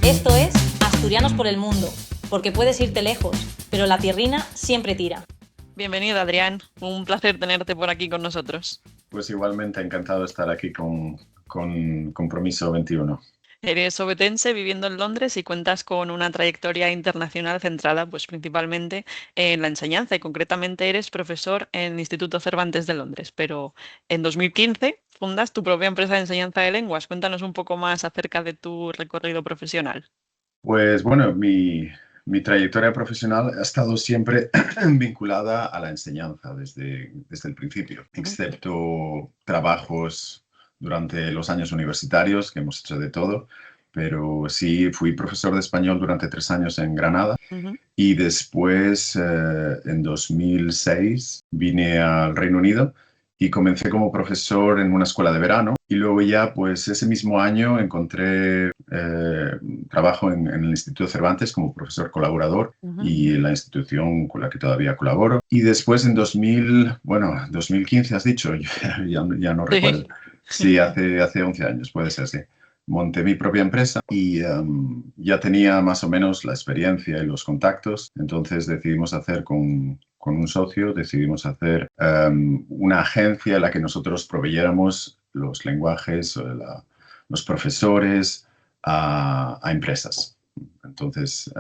Esto es Asturianos por el Mundo, porque puedes irte lejos, pero la tierrina siempre tira. Bienvenido, Adrián. Un placer tenerte por aquí con nosotros. Pues igualmente encantado de estar aquí con Compromiso 21. Eres obetense viviendo en Londres y cuentas con una trayectoria internacional centrada pues, principalmente en la enseñanza y concretamente eres profesor en el Instituto Cervantes de Londres. Pero en 2015 fundas tu propia empresa de enseñanza de lenguas. Cuéntanos un poco más acerca de tu recorrido profesional. Pues bueno, mi trayectoria profesional ha estado siempre vinculada a la enseñanza desde el principio, excepto trabajos durante los años universitarios, que hemos hecho de todo, pero sí fui profesor de español durante 3 años en Granada y después, en 2006, vine al Reino Unido y comencé como profesor en una escuela de verano y luego ya pues ese mismo año encontré trabajo en el Instituto Cervantes como profesor colaborador y en la institución con la que todavía colaboro. Y después en 2015 has dicho, yo ya no recuerdo. Sí, hace 11 años, puede ser, sí. Monté mi propia empresa y ya tenía más o menos la experiencia y los contactos, entonces decidimos hacer con un socio, decidimos hacer una agencia en la que nosotros proveyéramos los lenguajes, los profesores a empresas. Entonces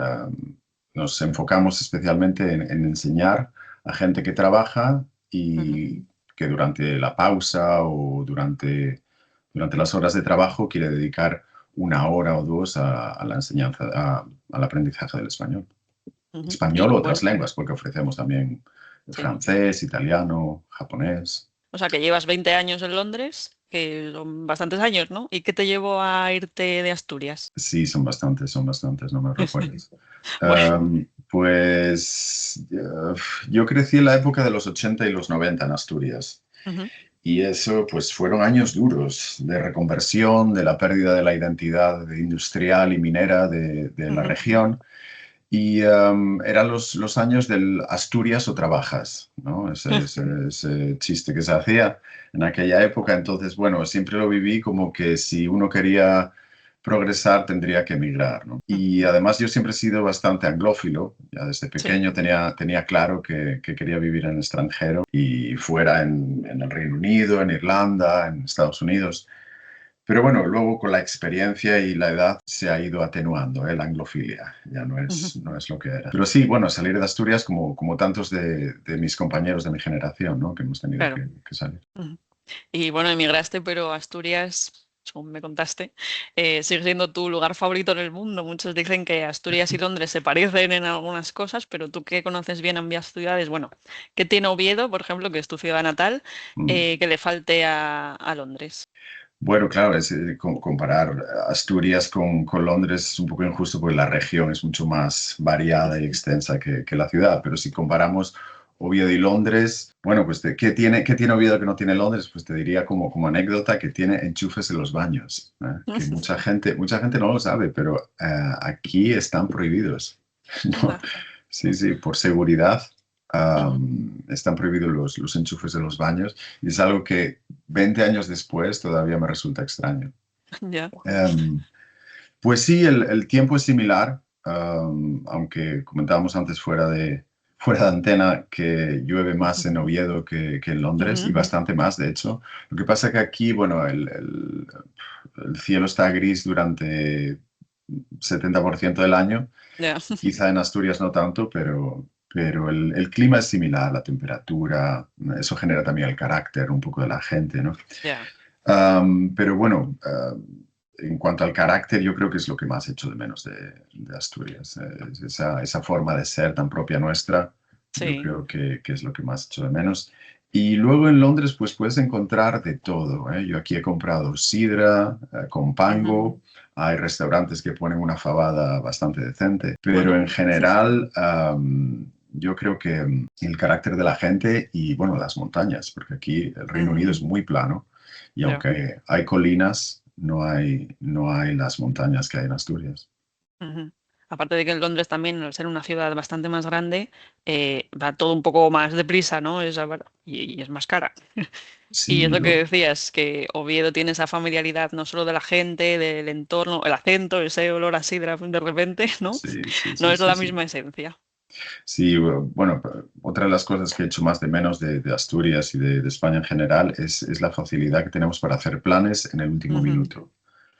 nos enfocamos especialmente en enseñar a gente que trabaja y que durante la pausa o durante las horas de trabajo quiere dedicar 1 hora o 2 a la enseñanza, al aprendizaje del español. Español Y o bueno, otras lenguas, porque ofrecemos también sí. francés, italiano, japonés. O sea, que llevas 20 años en Londres, que son bastantes años, ¿no? ¿Y qué te llevó a irte de Asturias? Sí, son bastantes, no me recuerdes. Bueno, Pues yo crecí en la época de los 80 y los 90 en Asturias. Y eso, pues fueron años duros de reconversión, de la pérdida de la identidad industrial y minera de la región. Y eran los años del Asturias o trabajas, ¿no? Ese chiste que se hacía en aquella época. Entonces, bueno, siempre lo viví como que si uno quería progresar tendría que emigrar, ¿no? Y además yo siempre he sido bastante anglófilo. Ya desde sí. pequeño tenía claro que quería vivir en el extranjero y fuera en el Reino Unido, en Irlanda, en Estados Unidos. Pero bueno, luego con la experiencia y la edad se ha ido atenuando, la anglofilia, ya no es lo que era. Pero sí, bueno, salir de Asturias como tantos de mis compañeros de mi generación, ¿no? Que hemos tenido Claro. que salir. Y bueno, emigraste, pero Asturias, según me contaste, sigue siendo tu lugar favorito en el mundo. Muchos dicen que Asturias y Londres se parecen en algunas cosas, pero tú que conoces bien ambas ciudades, bueno, ¿qué tiene Oviedo, por ejemplo, que es tu ciudad natal, Mm. que le falte a Londres? Bueno, claro, comparar Asturias con Londres es un poco injusto porque la región es mucho más variada y extensa que la ciudad, pero si comparamos Oviedo y Londres, bueno, pues ¿qué tiene Oviedo que no tiene Londres? Pues te diría como anécdota que tiene enchufes en los baños, que mucha gente no lo sabe, pero aquí están prohibidos. ¿No? Anda. Sí, sí, por seguridad. Están prohibidos los enchufes de los baños y es algo que 20 años después todavía me resulta extraño. Ya. Pues sí, el tiempo es similar, aunque comentábamos antes fuera de antena que llueve más en Oviedo que en Londres y bastante más, de hecho. Lo que pasa que aquí, bueno, el cielo está gris durante 70% del año. Ya. Quizá en Asturias no tanto, pero el clima es similar, la temperatura, eso genera también el carácter un poco de la gente, ¿no? Ya. Pero bueno, en cuanto al carácter, yo creo que es lo que más echo de menos de Asturias. Esa forma de ser tan propia nuestra, yo Sí. creo que es lo que más echo de menos. Y luego en Londres, pues puedes encontrar de todo, ¿eh? Yo aquí he comprado sidra con pango, hay restaurantes que ponen una fabada bastante decente, pero Bueno. en general yo creo que el carácter de la gente y, bueno, las montañas, porque aquí el Reino Unido es muy plano y Ya. aunque hay colinas, no hay las montañas que hay en Asturias. aparte de que en Londres también, al ser una ciudad bastante más grande, va todo un poco más deprisa, ¿no? Y es más cara. Y Sí, eso que decías, que Oviedo tiene esa familiaridad no solo de la gente, del entorno, el acento, ese olor a sidra de repente, ¿no? sí, sí, No sí, es sí, la sí. misma esencia. Sí, bueno, otra de las cosas que he hecho más de menos de Asturias y de España en general es la facilidad que tenemos para hacer planes en el último Ujú, minuto.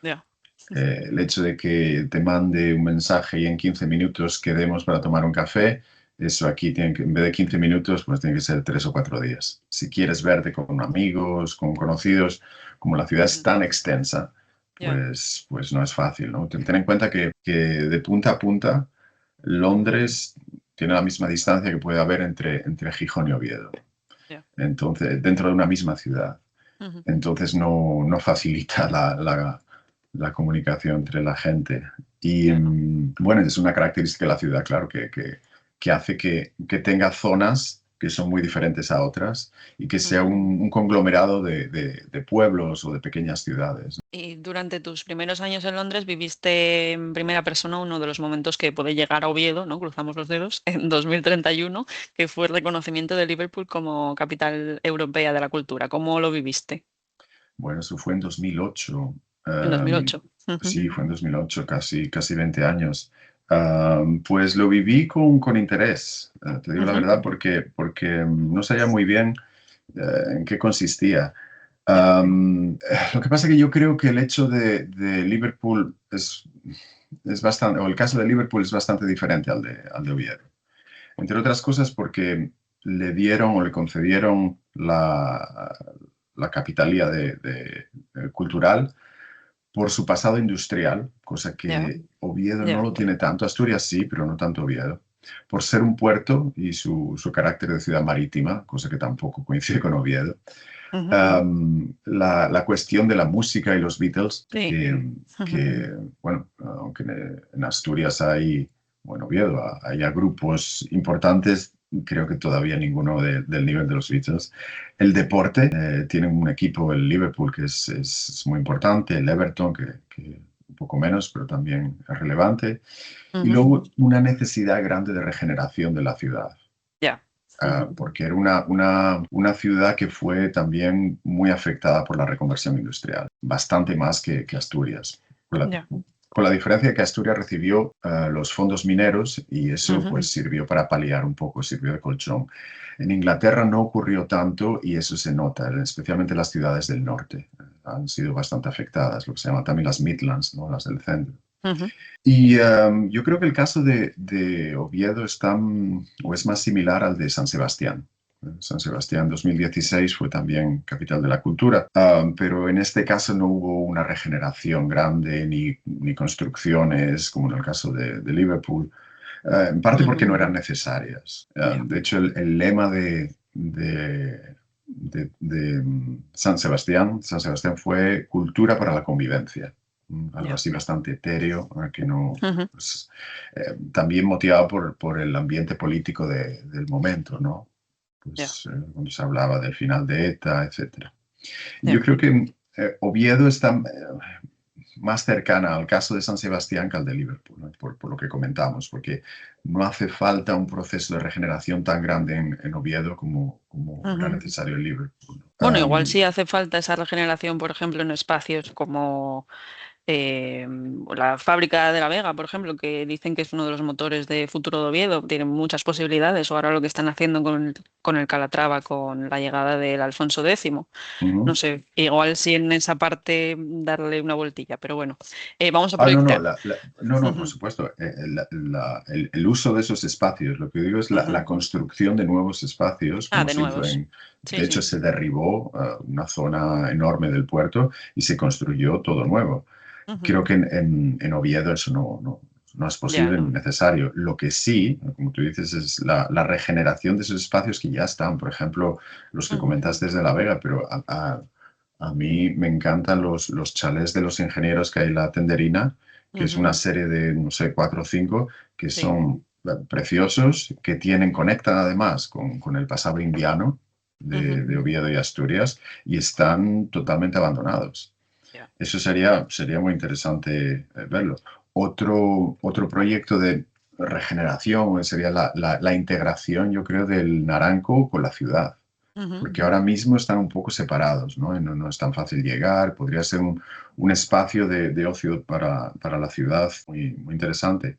ya, El hecho de que te mande un mensaje y en 15 minutos quedemos para tomar un café, eso aquí tiene que, en vez de 15 minutos, pues tiene que ser 3 o 4 días. Si quieres verte con amigos, con conocidos, como la ciudad es ujú, tan extensa, ya, pues no es fácil, ¿no? Ten en cuenta que de punta a punta, Londres tiene la misma distancia que puede haber entre Gijón y Oviedo. ya, Entonces, dentro de una misma ciudad. ujú, Entonces no facilita la comunicación entre la gente. Y ya, no. bueno, es una característica de la ciudad, claro, que hace que tenga zonas que son muy diferentes a otras y que sea Ujú. un conglomerado de pueblos o de pequeñas ciudades. Y durante tus primeros años en Londres viviste en primera persona uno de los momentos que puede llegar a Oviedo, ¿no? Cruzamos los dedos, en 2031, que fue el reconocimiento de Liverpool como capital europea de la cultura. ¿Cómo lo viviste? Bueno, eso fue en 2008. En Um, 2008. Ujú, sí, fue en 2008, casi 20 años. Pues lo viví con interés, te digo la ujú, verdad, porque no sabía muy bien en qué consistía. ya, Lo que pasa es que yo creo que el hecho de Liverpool es bastante, o el caso de Liverpool es bastante diferente al de Oviedo. Entre otras cosas porque le dieron o le concedieron la capitalía cultural por su pasado industrial, cosa ya, que Oviedo no ya. lo tiene tanto. Asturias sí, pero no tanto Oviedo. Por ser un puerto y su carácter de ciudad marítima, cosa que tampoco coincide con Oviedo. Ujú, La cuestión de la música y los Beatles, sí. Ujú, bueno, aunque en Asturias hay, bueno, Oviedo, hay grupos importantes, creo que todavía ninguno del nivel de los Beatles. El deporte, tiene un equipo, el Liverpool, que es muy importante, el Everton, que un poco menos, pero también es relevante. Y ujú, luego una necesidad grande de regeneración de la ciudad, ya. Ujú, porque era una ciudad que fue también muy afectada por la reconversión industrial, bastante más que Asturias. Con la, ya. con la diferencia que Asturias recibió los fondos mineros y eso Ujú, pues sirvió para paliar un poco, sirvió de colchón. En Inglaterra no ocurrió tanto y eso se nota, especialmente las ciudades del norte. Han sido bastante afectadas, lo que se llaman también las Midlands, ¿no? Las del centro. ujú, Y yo creo que el caso de Oviedo o es más similar al de San Sebastián. San Sebastián 2016 fue también capital de la cultura, pero en este caso no hubo una regeneración grande ni construcciones como en el caso de Liverpool, en parte porque ujú, no eran necesarias. ya, De hecho, el lema de San Sebastián fue cultura para la convivencia, algo ya. así bastante etéreo, que no, Ujú, pues, también motivado por el ambiente político del momento, ¿no? ya, Pues cuando se hablaba del final de ETA, etcétera. Y yo ya. creo que Oviedo está más cercana al caso de San Sebastián que al de Liverpool, ¿no? Por lo que comentamos, porque no hace falta un proceso de regeneración tan grande en Oviedo como era Ujú. necesario en Liverpool, ¿no? Bueno, igual sí hace falta esa regeneración, por ejemplo, en espacios como la fábrica de La Vega, por ejemplo, que dicen que es uno de los motores de futuro de Oviedo, tiene muchas posibilidades, o ahora lo que están haciendo con el Calatrava, con la llegada del Alfonso X. No Ujú. sé, igual sí en esa parte darle una vueltilla, pero bueno, vamos a No, no, proyectar. no, por Ujú, supuesto. El uso de esos espacios, lo que digo es la ujú. construcción de nuevos espacios, Ah, como de se hizo nuevos. Sí, de hecho, sí. se derribó una zona enorme del puerto y se construyó todo nuevo. Ujú. Creo que en Oviedo eso no es Ya, posible ni no. necesario. Lo que sí, como tú dices, es la regeneración de esos espacios que ya están. Por ejemplo, los que Ujú, comentaste desde La Vega, pero a mí me encantan los chalés de los ingenieros que hay en la Tenderina, que es ujú. una serie de, no sé, 4 o 5, que Sí, son preciosos, que conectan además con el pasado indiano ujú. de Oviedo y Asturias y están totalmente abandonados. Ya. Eso sería muy interesante verlo. otro proyecto de regeneración sería la integración, yo creo, del Naranco con la ciudad. Ujú. Porque ahora mismo están un poco separados, ¿no? Y no es tan fácil llegar, podría ser un espacio de ocio para la ciudad muy interesante.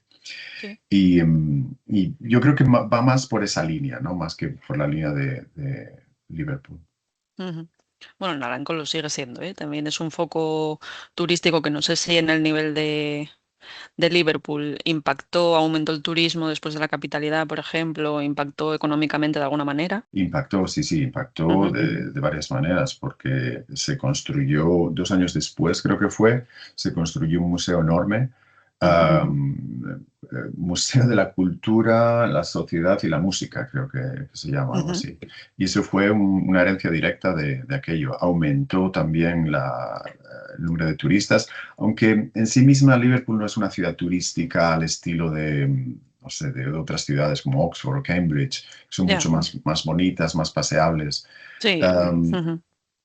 Sí. Y yo creo que va más por esa línea, ¿no? Más que por la línea de Liverpool. Ujú. Bueno, el Naranco lo sigue siendo, ¿eh? También es un foco turístico que no sé si en el nivel de Liverpool impactó, aumentó el turismo después de la capitalidad, por ejemplo, impactó económicamente de alguna manera. Impactó, sí, impactó Ujú. de varias maneras, porque se construyó 2 años después, creo que fue, se construyó un museo enorme, Ujú. Museo de la Cultura, la Sociedad y la Música, creo que se llama algo Ujú. así. Y eso fue una herencia directa de aquello. Aumentó también el número de turistas, aunque en sí misma Liverpool no es una ciudad turística al estilo no sé, de otras ciudades como Oxford o Cambridge, que son Ya, mucho más bonitas, más paseables. sí. Um, Ujú.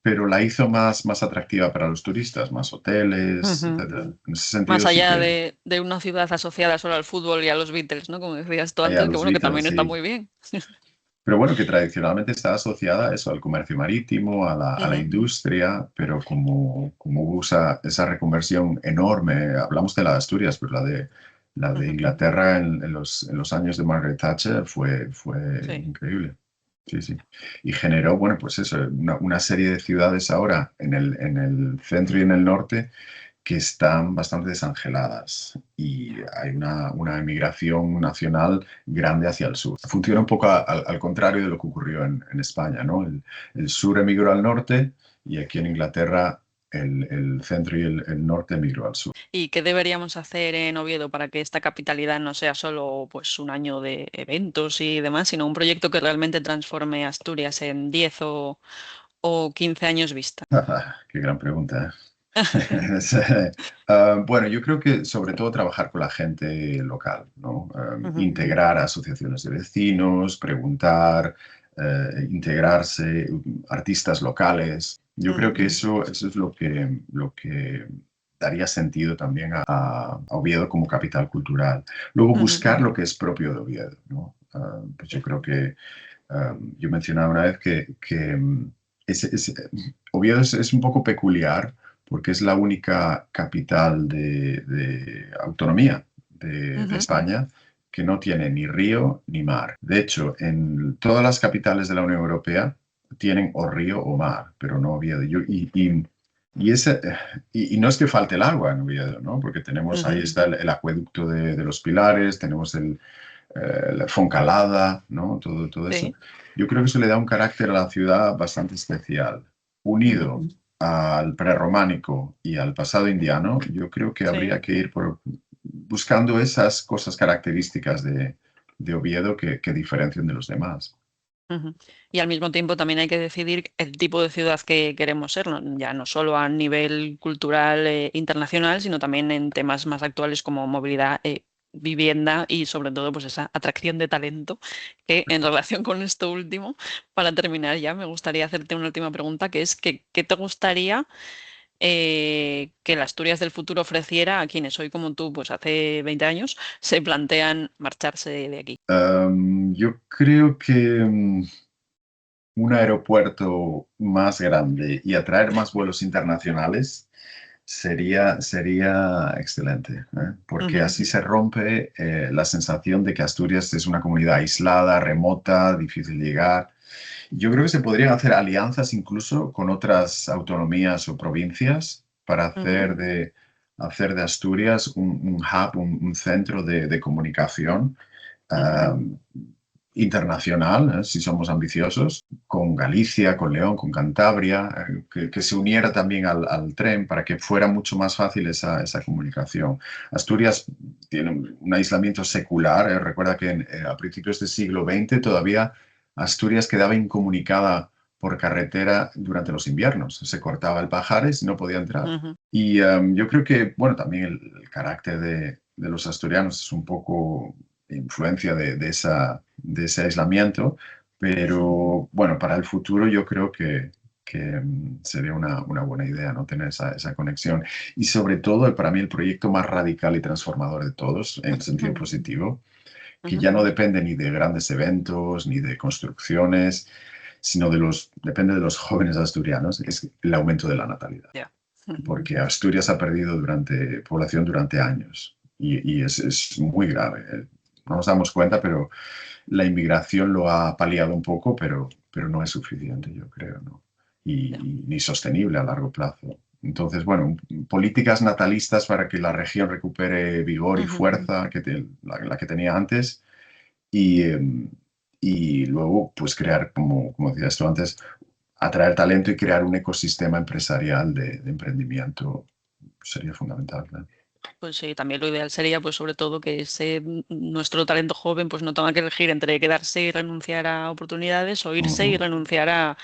pero la hizo más atractiva para los turistas, más hoteles, Ujú. etcétera. En ese Más sentido sí allá que de una ciudad asociada solo al fútbol y a los Beatles, ¿no? Como decías tú hay a antes, que los bueno, que Beatles, también está sí. muy bien. Pero bueno, que tradicionalmente está asociada a eso, al comercio marítimo, a la Ujú. industria, pero como usa esa reconversión enorme, hablamos de la de Asturias, pero la de Ujú. Inglaterra en los años de Margaret Thatcher fue Sí. increíble. Sí, sí. Y generó, bueno, pues eso, una serie de ciudades ahora en el centro y en el norte que están bastante desangeladas y hay una emigración nacional grande hacia el sur. Funciona un poco al contrario de lo que ocurrió en España, ¿no? El sur emigró al norte y aquí en Inglaterra el centro y el norte emigró al sur. ¿Y qué deberíamos hacer en Oviedo para que esta capitalidad no sea solo pues un año de eventos y demás, sino un proyecto que realmente transforme Asturias en 10 o 15 años vista? Qué gran pregunta, ¿eh? Bueno, yo creo que sobre todo trabajar con la gente local, ¿no? Ujú. Integrar asociaciones de vecinos, preguntar, integrarse, artistas locales. Yo creo Ujú. que eso es lo que daría sentido también a Oviedo como capital cultural. Luego Ujú. buscar lo que es propio de Oviedo, ¿no? Pues yo creo que yo mencionaba una vez que Oviedo es un poco peculiar porque es la única capital de autonomía de Ujú. España que no tiene ni río ni mar. De hecho, en todas las capitales de la Unión Europea tienen o río o mar, pero no Oviedo. Y no es que falte el agua en Oviedo, ¿no? Porque ahí Ujú. está el acueducto de los Pilares, tenemos la Foncalada, ¿no? Todo eso. Sí. Yo creo que eso le da un carácter a la ciudad bastante especial. Ujú. Unido al prerrománico y al pasado indiano, yo creo que Sí. habría que ir buscando esas cosas características de Oviedo que diferencian de los demás. Ujú. Y al mismo tiempo también hay que decidir el tipo de ciudad que queremos ser, ya no solo a nivel cultural internacional, sino también en temas más actuales como movilidad, vivienda y sobre todo pues esa atracción de talento, que en relación con esto último, para terminar ya, me gustaría hacerte una última pregunta, que es ¿qué te gustaría que la Asturias del futuro ofreciera a quienes hoy como tú, pues hace 20 años, se plantean marcharse de aquí? Yo creo que un aeropuerto más grande y atraer más vuelos internacionales sería excelente, ¿eh? Porque Ujú. así se rompe la sensación de que Asturias es una comunidad aislada, remota, difícil de llegar. Yo creo que se podrían hacer alianzas incluso con otras autonomías o provincias para Ujú. hacer de Asturias un hub, un centro de comunicación Ujú. ah, internacional, si somos ambiciosos, con Galicia, con León, con Cantabria, que se uniera también al tren para que fuera mucho más fácil esa comunicación. Asturias tiene un aislamiento secular. Recuerda que a principios del siglo XX todavía Asturias quedaba incomunicada por carretera durante los inviernos. Se cortaba el Pajares y no podía entrar. Ujú. Y yo creo que, bueno, también el carácter de los asturianos es un poco influencia de ese aislamiento, pero bueno, para el futuro yo creo que que sería una buena idea, ¿no? Tener esa conexión. Y sobre todo, para mí, el proyecto más radical y transformador de todos, en sentido positivo, que Ujú. ya no depende ni de grandes eventos, ni de construcciones, sino depende de los jóvenes asturianos, es el aumento de la natalidad. Ya. Porque Asturias ha perdido población durante años y es muy grave. No nos damos cuenta, pero la inmigración lo ha paliado un poco, pero no es suficiente, yo creo, ¿no? Ya. Y ni sostenible a largo plazo. Entonces, bueno, políticas natalistas para que la región recupere vigor y Ujú. fuerza la que tenía antes y, y luego, pues crear, como decías tú antes, atraer talento y crear un ecosistema empresarial de emprendimiento sería fundamental, ¿no? Pues sí, también lo ideal sería, pues sobre todo, que nuestro talento joven pues no tenga que elegir entre quedarse y renunciar a oportunidades o irse y Ujú, renunciar a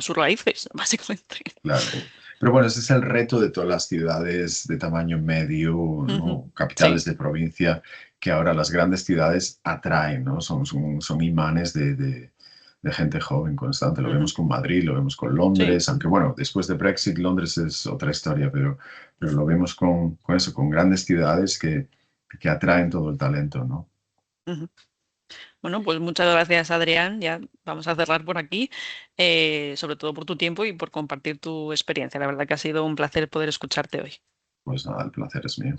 sus raíces, básicamente. claro. Pero bueno, ese es el reto de todas las ciudades de tamaño medio, Ujú. ¿no? Sí, Capitales de provincia, que ahora las grandes ciudades atraen, ¿no? Son imanes de gente joven constante. Lo ujú. vemos con Madrid, lo vemos con Sí. Londres, aunque bueno, después de Brexit, Londres es otra historia, pero lo vemos con eso, con grandes ciudades que atraen todo el talento, ¿no? Ujú. Bueno, pues muchas gracias, Adrián. Ya vamos a cerrar por aquí, sobre todo por tu tiempo y por compartir tu experiencia. La verdad que ha sido un placer poder escucharte hoy. Pues nada, el placer es mío.